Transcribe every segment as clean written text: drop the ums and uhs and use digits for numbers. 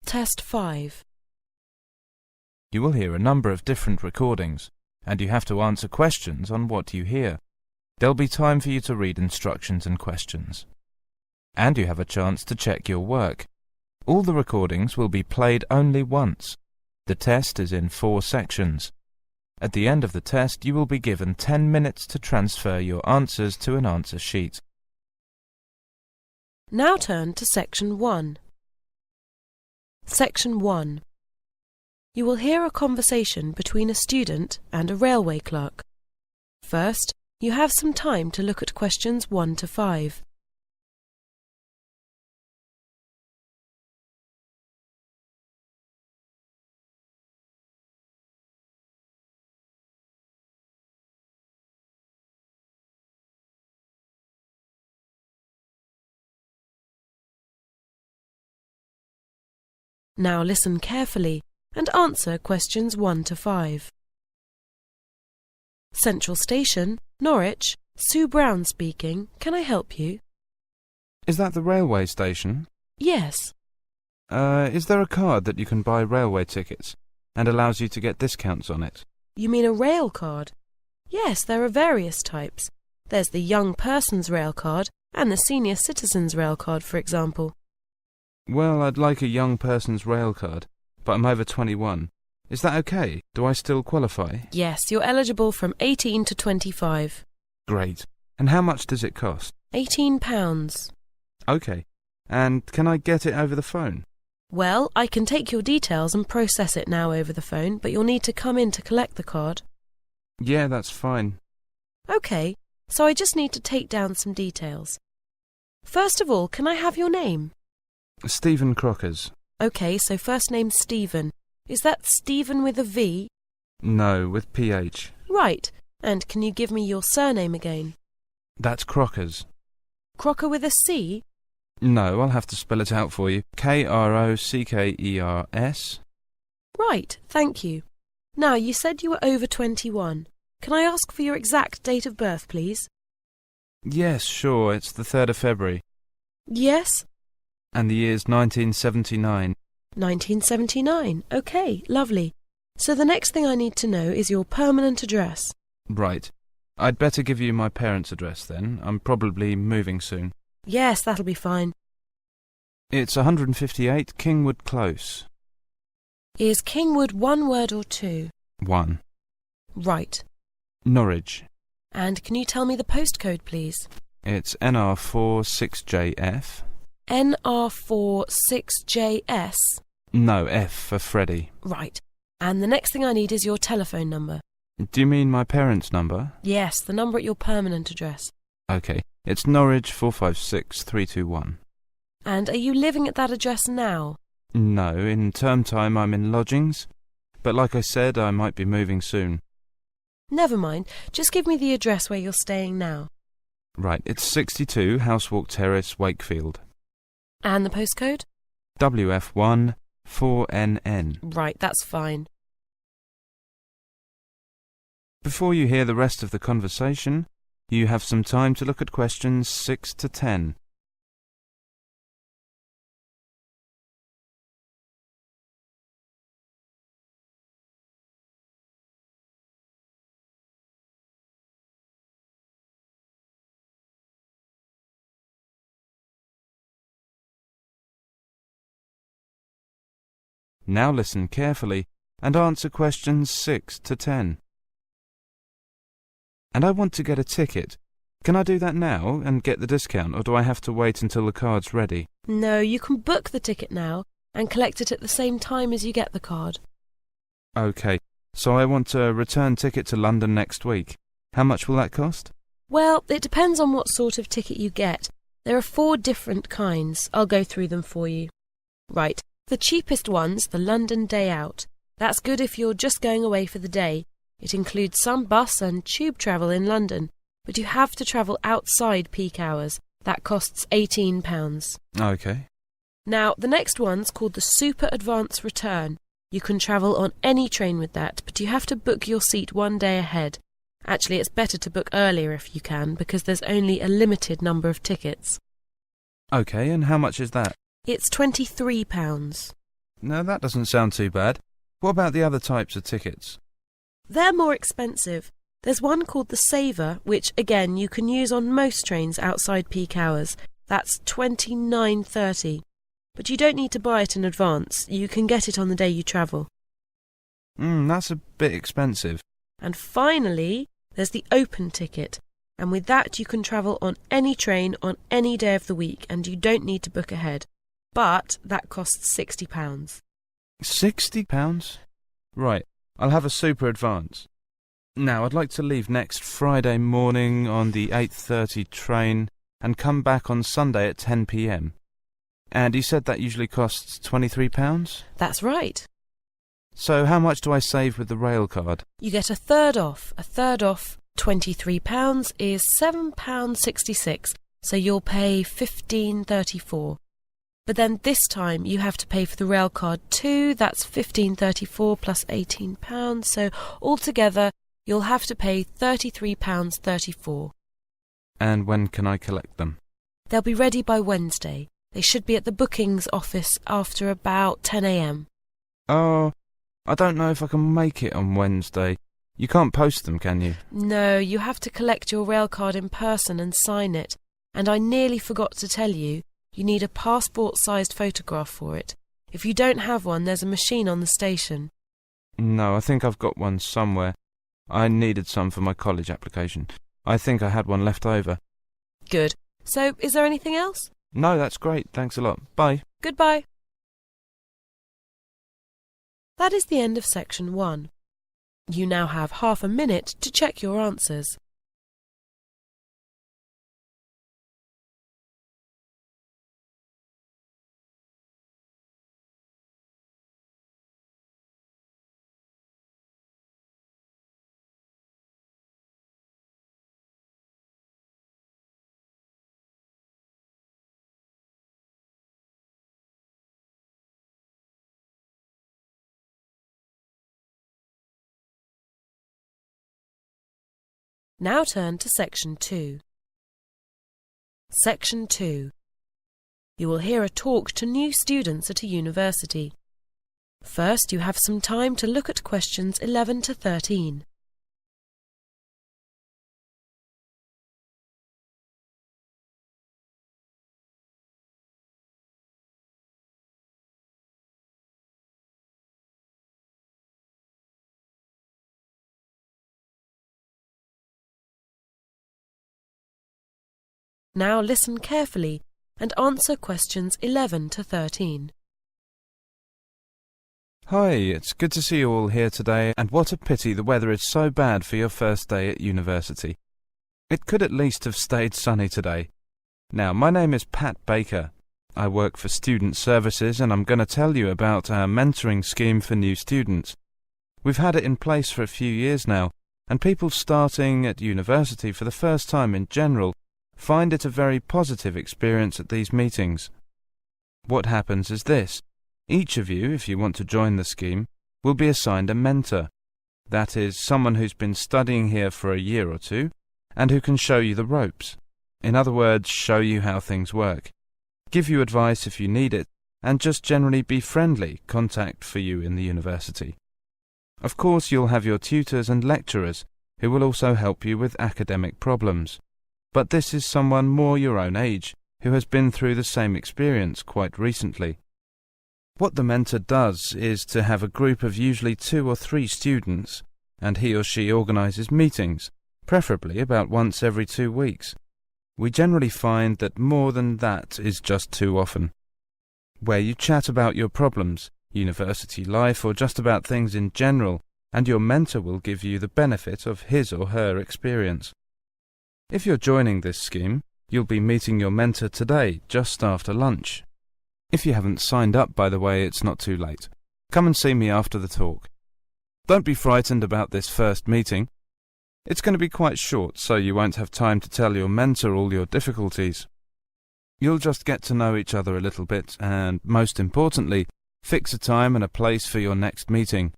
Test 5. You will hear a number of different recordings, and you have to answer questions on what you hear. There'll be time for you to read instructions and questions. And you have a chance to check your work. All the recordings will be played only once. The test is in 4 sections. At the end of the test, you will be given 10 minutes to transfer your answers to an answer sheet. Now turn to Section 1. Section 1. You will hear a conversation between a student and a railway clerk. First, you have some time to look at questions 1 to 5. Now listen carefully and answer questions 1 to 5. Central Station, Norwich, Sue Brown speaking. Can I help you? Is that the railway station? Yes. Is there a card that you can buy railway tickets and allows you to get discounts on it? You mean a rail card? Yes, there are various types. There's the young person's rail card and the senior citizen's rail card, for example. Well, I'd like a young person's rail card, but I'm over 21. Is that okay? Do I still qualify? Yes, you're eligible from 18 to 25. Great. And how much does it cost? £18. Okay. And can I get it over the phone? Well, I can take your details and process it now over the phone, but you'll need to come in to collect the card. Yeah, that's fine. Okay, so I just need to take down some details. First of all, can I have your name? Stephen Crockers. Okay, so first name Stephen. Is that Stephen with a V? No, with PH. Right. And can you give me your surname again? That's Crockers. Crocker with a C? No, I'll have to spell it out for you. Krockers. Right, thank you. Now, you said you were over 21. Can I ask for your exact date of birth, please? Yes, sure, it's the 3rd of February. Yes? And the year's 1979. 1979. OK, lovely. So the next thing I need to know is your permanent address. Right. I'd better give you my parents' address then. I'm probably moving soon. Yes, that'll be fine. It's 158 Kingwood Close. Is Kingwood one word or two? 1. Right. Norwich. And can you tell me the postcode, please? It's NR4 6JF. NR4 6JS? No, F for Freddy. Right. And the next thing I need is your telephone number. Do you mean my parents' number? Yes, the number at your permanent address. OK. It's Norwich 456 321. And are you living at that address now? No, in term time I'm in lodgings. But like I said, I might be moving soon. Never mind. Just give me the address where you're staying now. Right, it's 62 Housewalk Terrace, Wakefield. And the postcode? WF1 4NN. Right, that's fine. Before you hear the rest of the conversation, you have some time to look at questions 6 to 10. Now listen carefully and answer questions 6 to 10. And I want to get a ticket. Can I do that now and get the discount, or do I have to wait until the card's ready? No, you can book the ticket now and collect it at the same time as you get the card. OK, so I want a return ticket to London next week. How much will that cost? Well, it depends on what sort of ticket you get. There are 4 different kinds. I'll go through them for you. Right. The cheapest one's the London Day Out. That's good if you're just going away for the day. It includes some bus and tube travel in London, but you have to travel outside peak hours. That costs £18. OK. Now, the next one's called the Super Advance Return. You can travel on any train with that, but you have to book your seat 1 day ahead. Actually, it's better to book earlier if you can, because there's only a limited number of tickets. OK, and how much is that? It's £23. No, that doesn't sound too bad. What about the other types of tickets? They're more expensive. There's one called the Saver, which, again, you can use on most trains outside peak hours. That's $29.30. But you don't need to buy it in advance. You can get it on the day you travel. That's a bit expensive. And finally, there's the Open ticket. And with that, you can travel on any train on any day of the week, and you don't need to book ahead. But that costs £60. £60? Right, I'll have a super advance. Now, I'd like to leave next Friday morning on the 8:30 train and come back on Sunday at 10 p.m. And you said that usually costs £23? That's right. So how much do I save with the rail card? You get a third off. A third off £23 is £7.66, so you'll pay £15.34. But then this time you have to pay for the rail card too. That's £15.34 plus £18, so altogether you'll have to pay £33.34. And when can I collect them? They'll be ready by Wednesday. They should be at the bookings office after about 10 a.m. Oh, I don't know if I can make it on Wednesday. You can't post them, can you? No, you have to collect your rail card in person and sign it. And I nearly forgot to tell you, you need a passport-sized photograph for it. If you don't have one, there's a machine on the station. No, I think I've got one somewhere. I needed some for my college application. I think I had one left over. Good. So, is there anything else? No, that's great. Thanks a lot. Bye. Goodbye. That is the end of section 1. You now have half a minute to check your answers. Now turn to section 2. Section 2. You will hear a talk to new students at a university. First, you have some time to look at questions 11 to 13. Now listen carefully and answer questions 11 to 13. Hi, it's good to see you all here today, and what a pity the weather is so bad for your first day at university. It could at least have stayed sunny today. Now, my name is Pat Baker. I work for Student Services, and I'm going to tell you about our mentoring scheme for new students. We've had it in place for a few years now, and people starting at university for the first time in general find it a very positive experience at these meetings. What happens is this. Each of you, if you want to join the scheme, will be assigned a mentor. That is, someone who's been studying here for a year or two, and who can show you the ropes. In other words, show you how things work. Give you advice if you need it, and just generally be friendly contact for you in the university. Of course, you'll have your tutors and lecturers, who will also help you with academic problems. But this is someone more your own age, who has been through the same experience quite recently. What the mentor does is to have a group of usually 2 or 3 students, and he or she organises meetings, preferably about once every 2 weeks. We generally find that more than that is just too often. Where you chat about your problems, university life, or just about things in general, and your mentor will give you the benefit of his or her experience. If you're joining this scheme, you'll be meeting your mentor today, just after lunch. If you haven't signed up, by the way, it's not too late. Come and see me after the talk. Don't be frightened about this first meeting. It's going to be quite short, so you won't have time to tell your mentor all your difficulties. You'll just get to know each other a little bit, and, most importantly, fix a time and a place for your next meeting,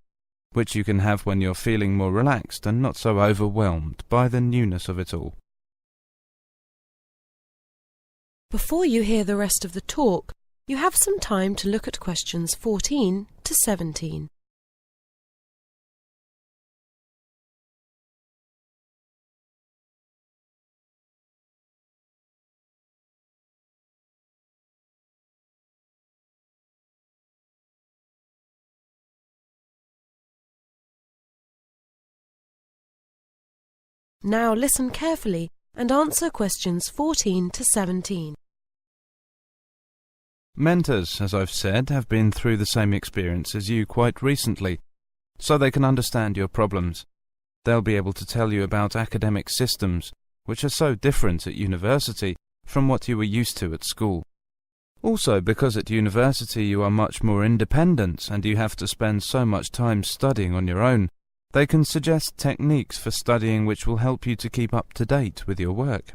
which you can have when you're feeling more relaxed and not so overwhelmed by the newness of it all. Before you hear the rest of the talk, You have some time to look at questions 14 to 17. Now listen carefully and answer questions 14 to 17. Mentors, as I've said, have been through the same experience as you quite recently, so they can understand your problems. They'll be able to tell you about academic systems, which are so different at university from what you were used to at school. Also, because at university you are much more independent and you have to spend so much time studying on your own, they can suggest techniques for studying which will help you to keep up to date with your work.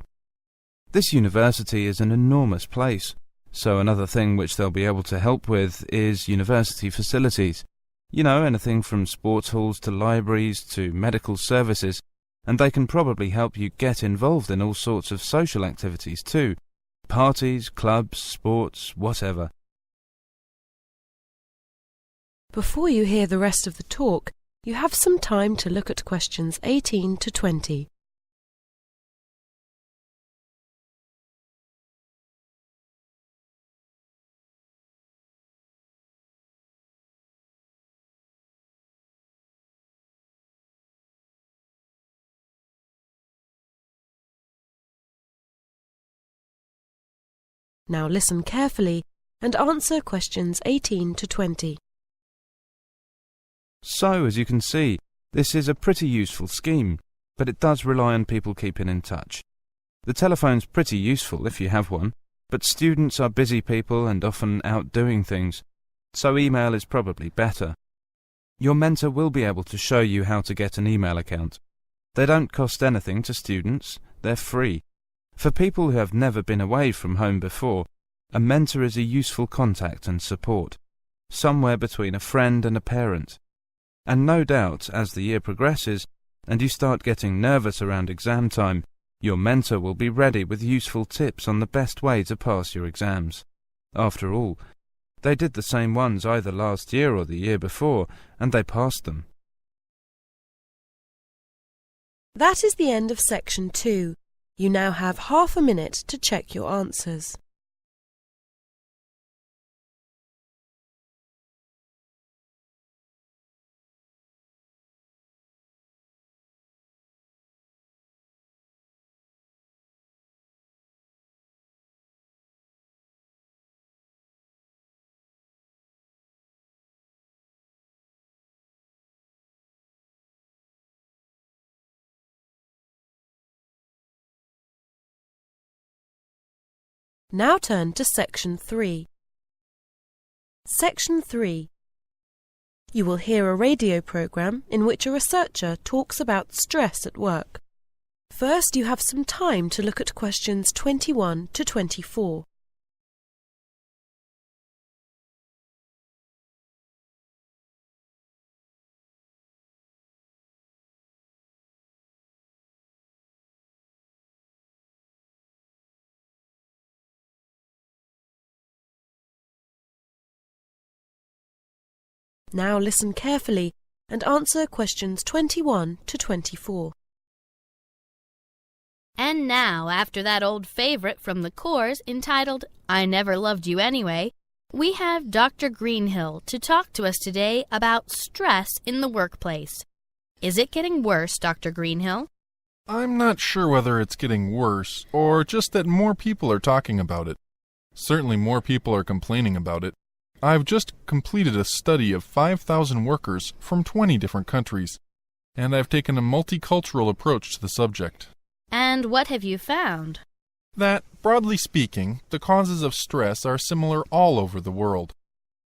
This university is an enormous place, so another thing which they'll be able to help with is university facilities. You know, anything from sports halls to libraries to medical services, and they can probably help you get involved in all sorts of social activities too. Parties, clubs, sports, whatever. Before you hear the rest of the talk, you have some time to look at questions 18 to 20. Now listen carefully and answer questions 18 to 20. So, as you can see, this is a pretty useful scheme, but it does rely on people keeping in touch. The telephone's pretty useful if you have one, but students are busy people and often out doing things, so email is probably better. Your mentor will be able to show you how to get an email account. They don't cost anything to students, they're free. For people who have never been away from home before, a mentor is a useful contact and support, somewhere between a friend and a parent. And no doubt, as the year progresses, and you start getting nervous around exam time, your mentor will be ready with useful tips on the best way to pass your exams. After all, they did the same ones either last year or the year before, and they passed them. That is the end of section 2. You now have half a minute to check your answers. Now turn to section 3. Section 3. You will hear a radio program in which a researcher talks about stress at work. First, you have some time to look at questions 21 to 24. Now listen carefully and answer questions 21 to 24. And now, after that old favorite from the course entitled I Never Loved You Anyway, we have Dr. Greenhill to talk to us today about stress in the workplace. Is it getting worse, Dr. Greenhill? I'm not sure whether it's getting worse or just that more people are talking about it. Certainly more people are complaining about it. I've just completed a study of 5,000 workers from 20 different countries, and I've taken a multicultural approach to the subject. And what have you found? That, broadly speaking, the causes of stress are similar all over the world.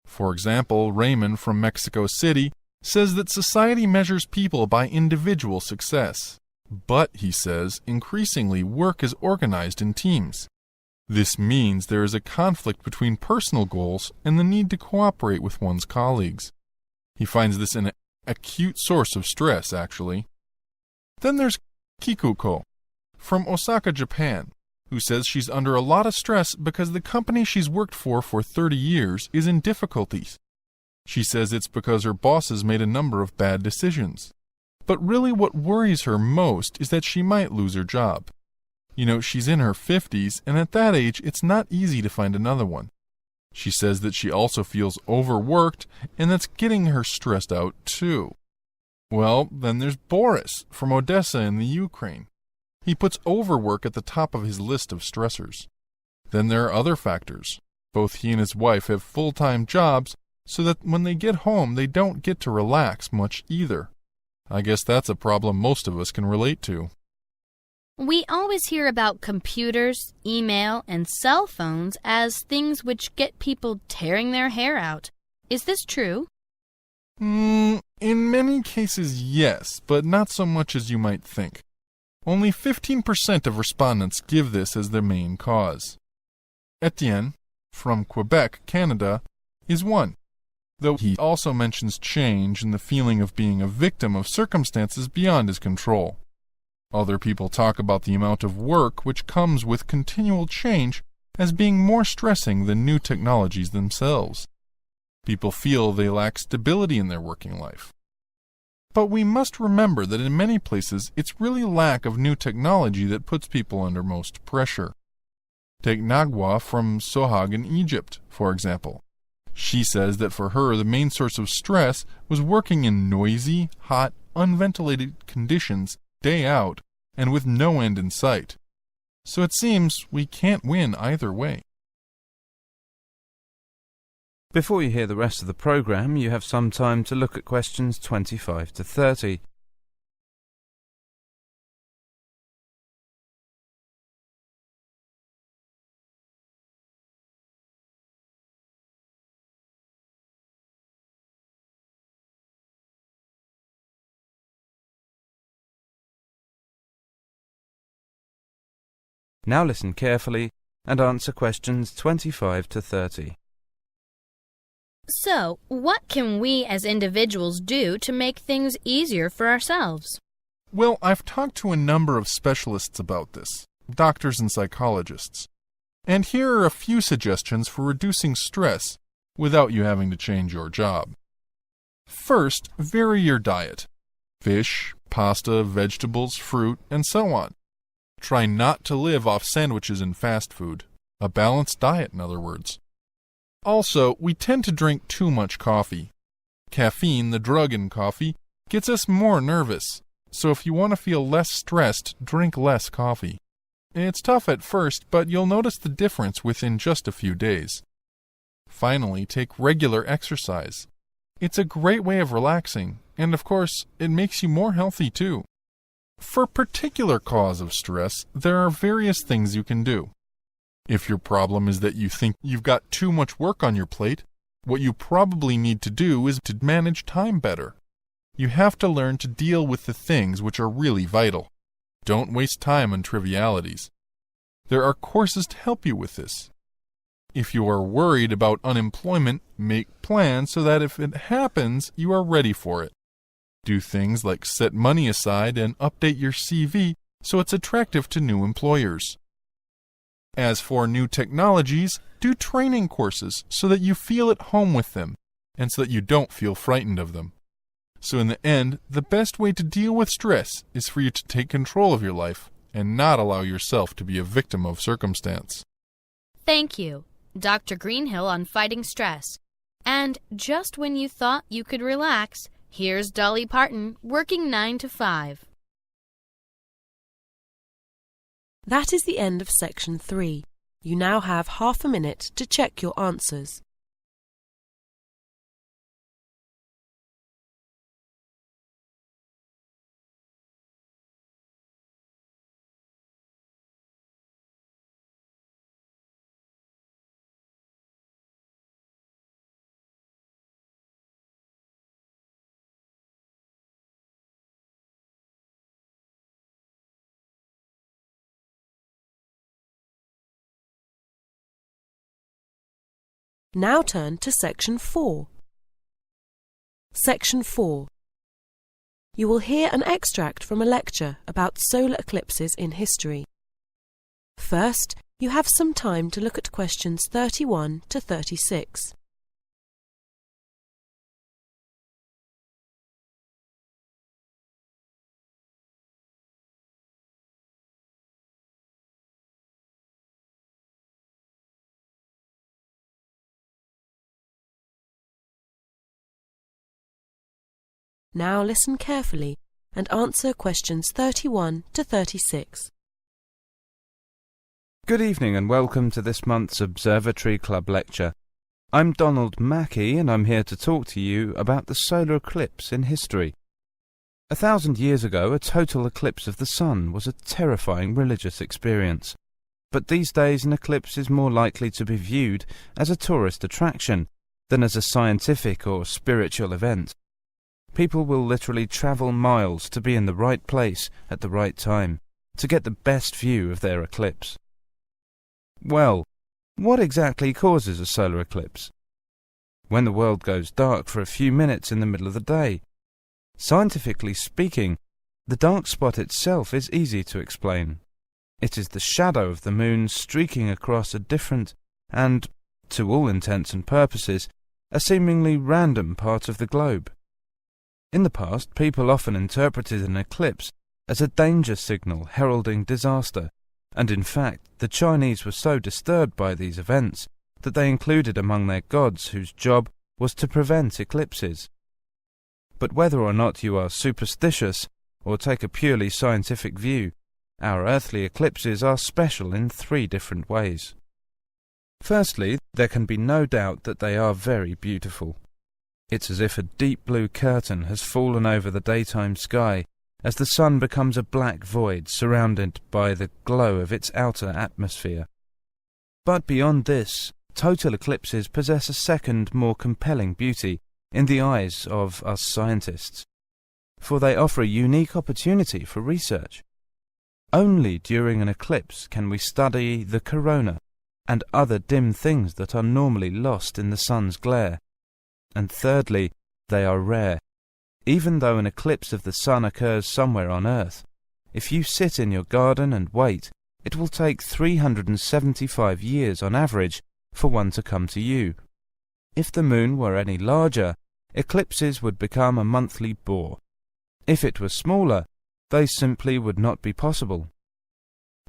For example, Raymond from Mexico City says that society measures people by individual success. But, he says, increasingly work is organized in teams. This means there is a conflict between personal goals and the need to cooperate with one's colleagues. He finds this an acute source of stress, actually. Then there's Kikuko, from Osaka, Japan. who says she's under a lot of stress because the company she's worked for 30 years is in difficulties. She says it's because her bosses made a number of bad decisions. But really what worries her most is that she might lose her job. You know, she's in her 50s, and at that age, it's not easy to find another one. She says that she also feels overworked, and that's getting her stressed out too. Well, then there's Boris from Odessa in the Ukraine. He puts overwork at the top of his list of stressors. Then there are other factors. Both he and his wife have full-time jobs, so that when they get home, they don't get to relax much either. I guess that's a problem most of us can relate to. We always hear about computers, email, and cell phones as things which get people tearing their hair out. Is this true? In many cases, yes, but not so much as you might think. Only 15% of respondents give this as their main cause. Etienne, from Quebec, Canada, is one, though he also mentions change and the feeling of being a victim of circumstances beyond his control. Other people talk about the amount of work which comes with continual change as being more stressing than new technologies themselves. People feel they lack stability in their working life. But we must remember that in many places it's really lack of new technology that puts people under most pressure. Take Nagwa from Sohag in Egypt, for example. She says that for her the main source of stress was working in noisy, hot, unventilated conditions day out and with no end in sight. So it seems we can't win either way. Before you hear the rest of the program, you have some time to look at questions 25 to 30. Now listen carefully and answer questions 25 to 30. So, what can we as individuals do to make things easier for ourselves? Well, I've talked to a number of specialists about this, doctors and psychologists. And here are a few suggestions for reducing stress without you having to change your job. First, vary your diet. Fish, pasta, vegetables, fruit, and so on. Try not to live off sandwiches and fast food. A balanced diet, in other words. Also, we tend to drink too much coffee. Caffeine, the drug in coffee, gets us more nervous. So if you want to feel less stressed, drink less coffee. It's tough at first, but you'll notice the difference within just a few days. Finally, take regular exercise. It's a great way of relaxing, and of course, it makes you more healthy too. For a particular cause of stress, there are various things you can do. If your problem is that you think you've got too much work on your plate, what you probably need to do is to manage time better. You have to learn to deal with the things which are really vital. Don't waste time on trivialities. There are courses to help you with this. If you are worried about unemployment, make plans so that if it happens, you are ready for it. Do things like set money aside and update your CV so it's attractive to new employers. As for new technologies, do training courses so that you feel at home with them and so that you don't feel frightened of them. So in the end, the best way to deal with stress is for you to take control of your life and not allow yourself to be a victim of circumstance. Thank you, Dr. Greenhill on fighting stress. And just when you thought you could relax, here's Dolly Parton working 9 to 5. That is the end of section 3. You now have half a minute to check your answers. Now turn to section 4. Section 4. You will hear an extract from a lecture about solar eclipses in history. First, you have some time to look at questions 31 to 36. Now listen carefully and answer questions 31 to 36. Good evening and welcome to this month's Observatory Club lecture. I'm Donald Mackey and I'm here to talk to you about the solar eclipse in history. 1,000 years ago, a total eclipse of the sun was a terrifying religious experience. But these days an eclipse is more likely to be viewed as a tourist attraction than as a scientific or spiritual event. People will literally travel miles to be in the right place at the right time to get the best view of their eclipse. Well, what exactly causes a solar eclipse? When the world goes dark for a few minutes in the middle of the day. Scientifically speaking, the dark spot itself is easy to explain. It is the shadow of the moon streaking across a different and, to all intents and purposes, a seemingly random part of the globe. In the past, people often interpreted an eclipse as a danger signal heralding disaster, and in fact, the Chinese were so disturbed by these events that they included among their gods whose job was to prevent eclipses. But whether or not you are superstitious or take a purely scientific view, our earthly eclipses are special in 3 different ways. Firstly, there can be no doubt that they are very beautiful. It's as if a deep blue curtain has fallen over the daytime sky as the sun becomes a black void surrounded by the glow of its outer atmosphere. But beyond this, total eclipses possess a second, more compelling beauty in the eyes of us scientists, for they offer a unique opportunity for research. Only during an eclipse can we study the corona and other dim things that are normally lost in the sun's glare. And thirdly, they are rare. Even though an eclipse of the sun occurs somewhere on Earth, if you sit in your garden and wait, it will take 375 years on average for one to come to you. If the moon were any larger, eclipses would become a monthly bore. If it were smaller, they simply would not be possible.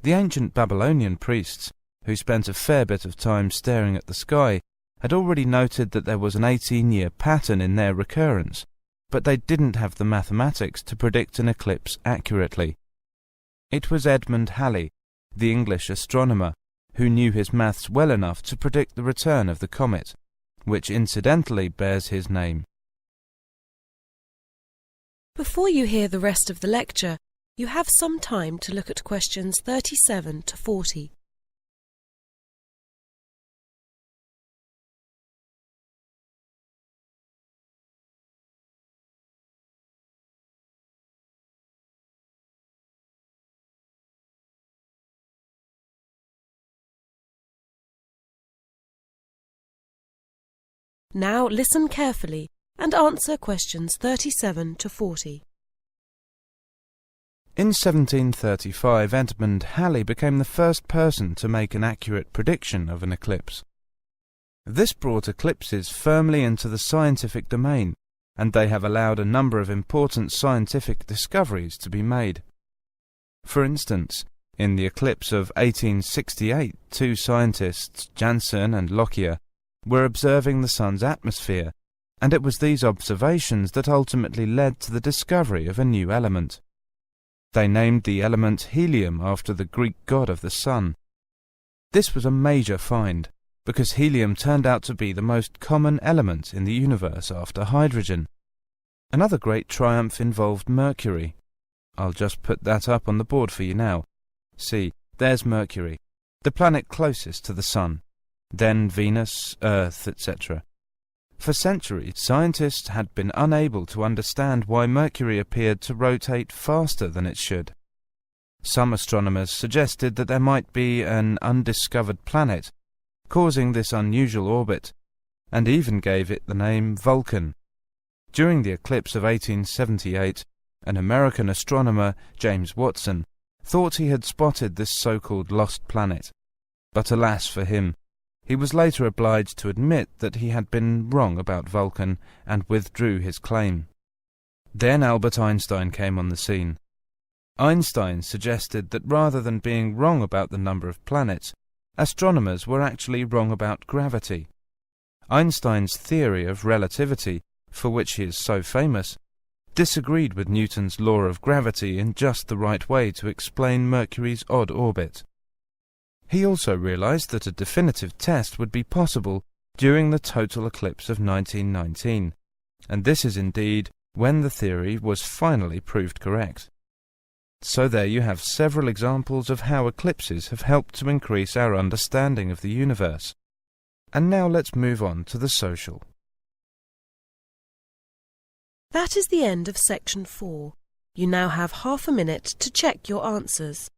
The ancient Babylonian priests, who spent a fair bit of time staring at the sky, had already noted that there was an 18-year pattern in their recurrence, but they didn't have the mathematics to predict an eclipse accurately. It was Edmund Halley, the English astronomer, who knew his maths well enough to predict the return of the comet, which incidentally bears his name. Before you hear the rest of the lecture, you have some time to look at questions 37 to 40. Now listen carefully and answer questions 37 to 40. In 1735, Edmund Halley became the first person to make an accurate prediction of an eclipse. This brought eclipses firmly into the scientific domain, and they have allowed a number of important scientific discoveries to be made. For instance, in the eclipse of 1868, 2 scientists, Janssen and Lockyer, were observing the sun's atmosphere, and it was these observations that ultimately led to the discovery of a new element. They named the element helium after the Greek god of the sun. This was a major find, because helium turned out to be the most common element in the universe after hydrogen. Another great triumph involved Mercury. I'll just put that up on the board for you now. See, there's Mercury, the planet closest to the sun. Then Venus, Earth, etc. For centuries, scientists had been unable to understand why Mercury appeared to rotate faster than it should. Some astronomers suggested that there might be an undiscovered planet causing this unusual orbit, and even gave it the name Vulcan. During the eclipse of 1878, an American astronomer, James Watson, thought he had spotted this so-called lost planet. But alas for him, he was later obliged to admit that he had been wrong about Vulcan and withdrew his claim. Then Albert Einstein came on the scene. Einstein suggested that rather than being wrong about the number of planets, astronomers were actually wrong about gravity. Einstein's theory of relativity, for which he is so famous, disagreed with Newton's law of gravity in just the right way to explain Mercury's odd orbit. He also realized that a definitive test would be possible during the total eclipse of 1919, and this is indeed when the theory was finally proved correct. So there you have several examples of how eclipses have helped to increase our understanding of the universe. And now let's move on to the social. That is the end of section 4. You now have half a minute to check your answers.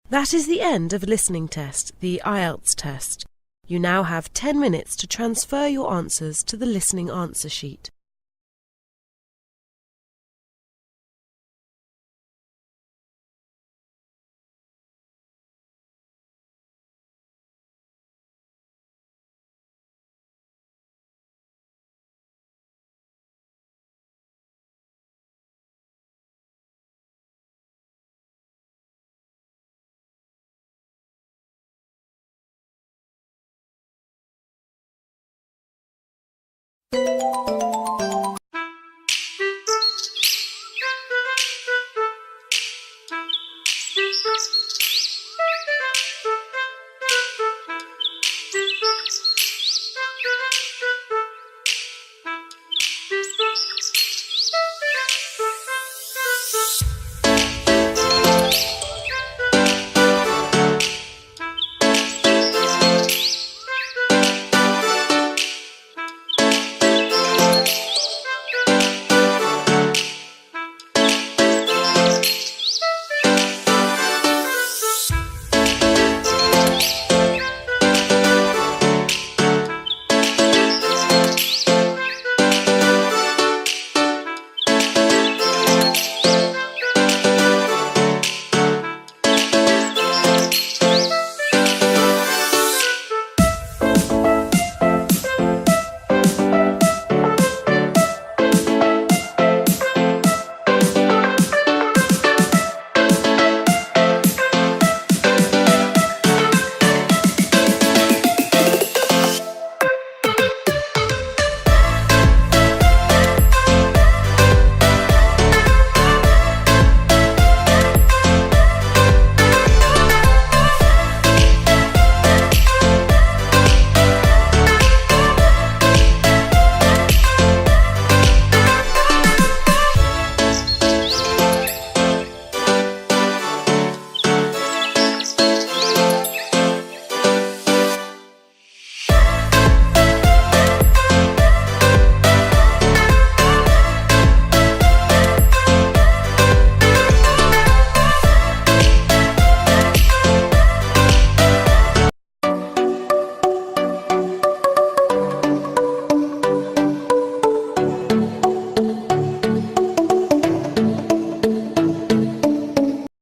That is the end of listening test, the Ielts test. You now have 10 minutes to transfer your answers to the listening answer sheet.